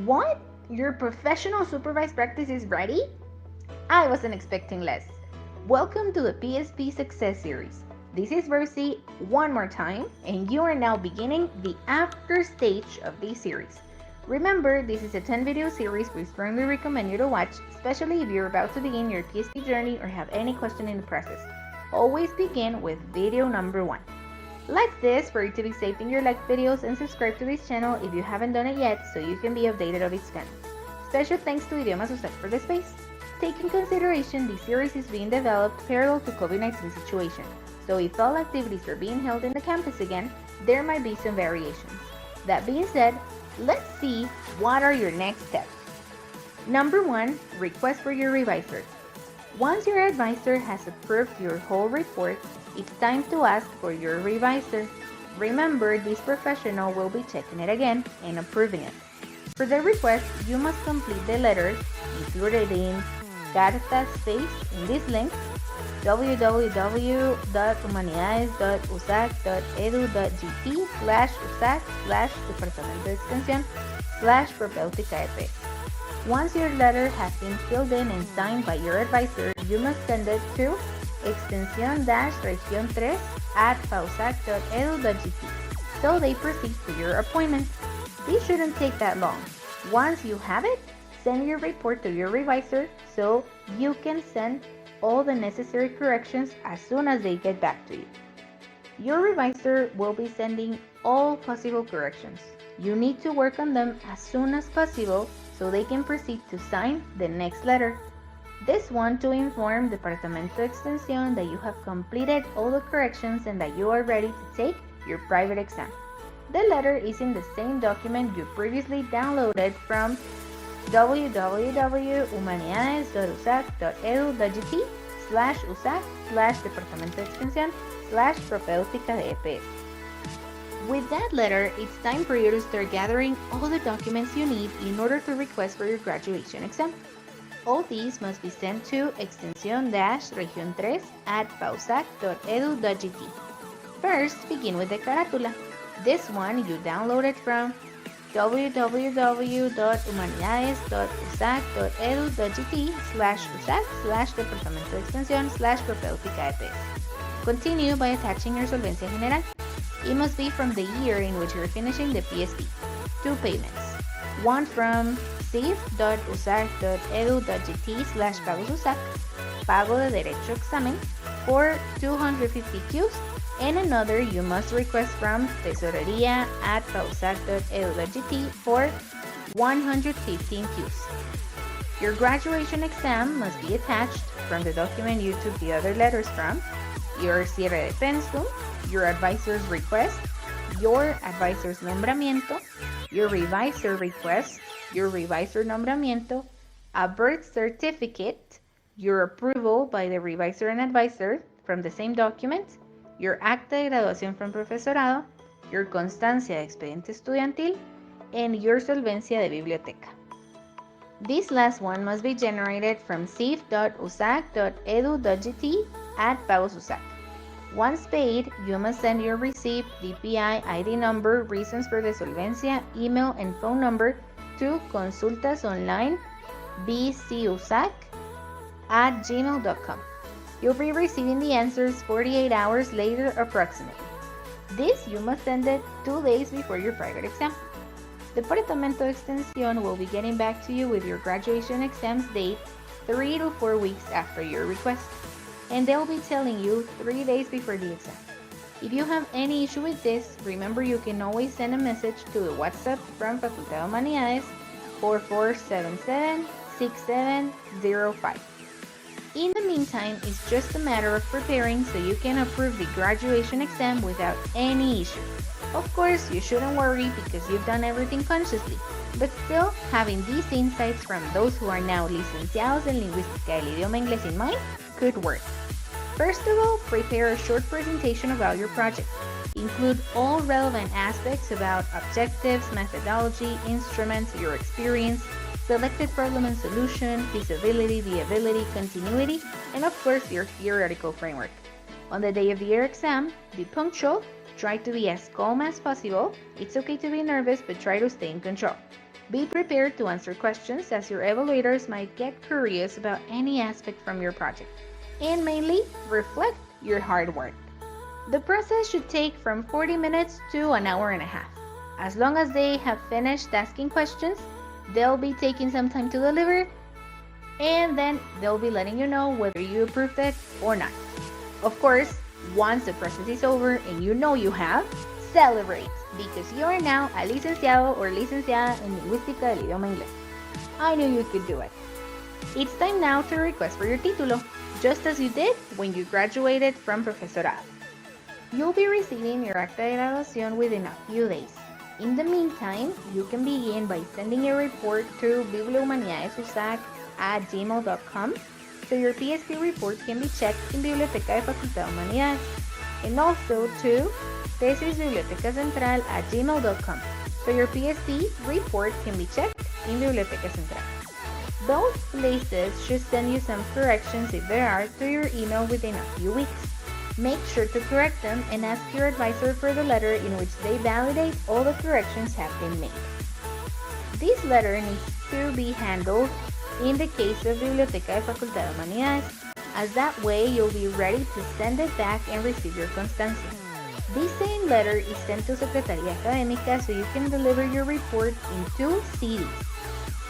What? Your professional supervised practice is ready? I wasn't expecting less. Welcome to the PSP Success series. This is Rosie one more time, and you are now beginning the after stage of this series. Remember, this is a 10-video series we strongly recommend you to watch, especially if you're about to begin your PSP journey or have any question in the process. Always begin with video number 1. Like this for you to be saved in your liked videos, and subscribe to this channel if you haven't done it yet so you can be updated of its content. Special thanks to USAC for the space. Take in consideration this series is being developed parallel to COVID-19 situation, so if all activities are being held in the campus again, there might be some variations. That being said, let's see what are your next steps. Number 1, request for your revisor. Once your advisor has approved your whole report, it's time to ask for your revisor. Remember, this professional will be checking it again and approving it. For the request, you must complete the letters included in Carta space in this link www.humanidades.usac.edu.gt/usac/departamento/propéutica-EP. Once your letter has been filled in and signed by your advisor, you must send it to extension-region3@fahusac.edu.gt so they proceed to your appointment. This shouldn't take that long. Once you have it, send your report to your revisor so you can send all the necessary corrections as soon as they get back to you. Your revisor will be sending all possible corrections. You need to work on them as soon as possible so they can proceed to sign the next letter. This one to inform Departamento Extensión that you have completed all the corrections and that you are ready to take your private exam. The letter is in the same document you previously downloaded from www.humanidades.usac.edu.gt/usac/departamento-extensión/propéutica-EP. With that letter, it's time for you to start gathering all the documents you need in order to request for your graduation exam. All these must be sent to extension-region3@fahusac.edu.gt. First, begin with the carátula. This one you downloaded from www.humanidades.usac.edu.gt/usac/departamento-extensión/propéutica-EP. Continue by attaching your solvencia general. It must be from the year in which you're finishing the PSP. 2 payments. One from cif.usac.edu.gt/pagosusac, pago de derecho examen, for 250 Qs, and another you must request from tesoreria@fahusac.edu.gt for 115 Qs. Your graduation exam must be attached from the document you took the other letters from, your cierre de pensum, your advisor's request, your advisor's nombramiento, your revisor request, your revisor nombramiento, a birth certificate, your approval by the revisor and advisor from the same document, your acta de graduación from profesorado, your constancia de expediente estudiantil, and your solvencia de biblioteca. This last one must be generated from cif.usac.edu.gt@pagosusac. Once paid, you must send your receipt, DPI, ID number, reasons for the solvencia, email, and phone number to consultasonlinebcusac@gmail.com. You'll be receiving the answers 48 hours later approximately. This you must send it 2 days before your private exam. Departamento Extensión will be getting back to you with your graduation exam's date 3 to 4 weeks after your request, and they'll be telling you 3 days before the exam. If you have any issue with this, remember you can always send a message to the WhatsApp from Facultad de Humanidades 4477-6705. In the meantime, it's just a matter of preparing so you can approve the graduation exam without any issue. Of course, you shouldn't worry because you've done everything consciously, but still, having these insights from those who are now licenciados en lingüística del idioma inglés in mind could work. First of all, prepare a short presentation about your project. Include all relevant aspects about objectives, methodology, instruments, your experience, selected problem and solution, feasibility, viability, continuity, and of course your theoretical framework. On the day of your exam, be punctual, try to be as calm as possible. It's okay to be nervous, but try to stay in control. Be prepared to answer questions as your evaluators might get curious about any aspect from your project. And mainly, reflect your hard work. The process should take from 40 minutes to an hour and a half. As long as they have finished asking questions, they'll be taking some time to deliver, and then they'll be letting you know whether you approved it or not. Of course, once the process is over and you know you have, celebrate, because you are now a licenciado or licenciada en lingüística del idioma inglés. I knew you could do it. It's time now to request for your título, just as you did when you graduated from Professorado. You'll be receiving your acta de graduación within a few days. In the meantime, you can begin by sending a report to bibliohumanidadesusac at gmail.com so your PSP report can be checked in Biblioteca de Facultad de Humanidades, and also to tesisbibliotecacentral at gmail.com so your PSP report can be checked in Biblioteca Central. Both places should send you some corrections if there are to your email within a few weeks. Make sure to correct them and ask your advisor for the letter in which they validate all the corrections have been made. This letter needs to be handled in the case of Biblioteca de Facultad de Humanidades, as that way you'll be ready to send it back and receive your constancia. This same letter is sent to secretaria.academicafahusac so you can deliver your report in 2 CDs.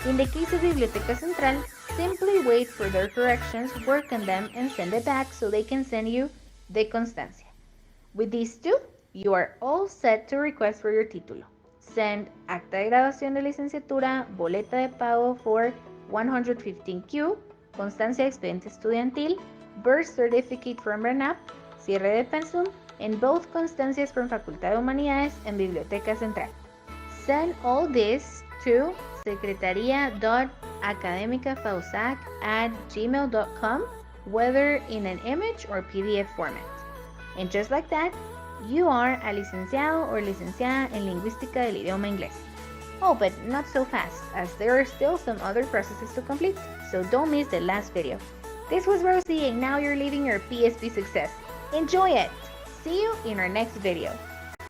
In the case of Biblioteca Central, simply wait for their corrections, work on them, and send it back so they can send you the constancia. With these 2, you are all set to request for your título. Send acta de graduación de licenciatura, boleta de pago for 115Q, constancia de expediente estudiantil, birth certificate from RENAP, cierre de pensum, and both constancias from Facultad de Humanidades and Biblioteca Central. Send all this to secretaria.academicafahusac at gmail.com, whether in an image or PDF format. And just like that, you are a licenciado or licenciada en lingüística del idioma inglés. Oh, but not so fast, as there are still some other processes to complete, so don't miss the last video. This was Rosie, and now you're leaving your PSP success. Enjoy it! See you in our next video.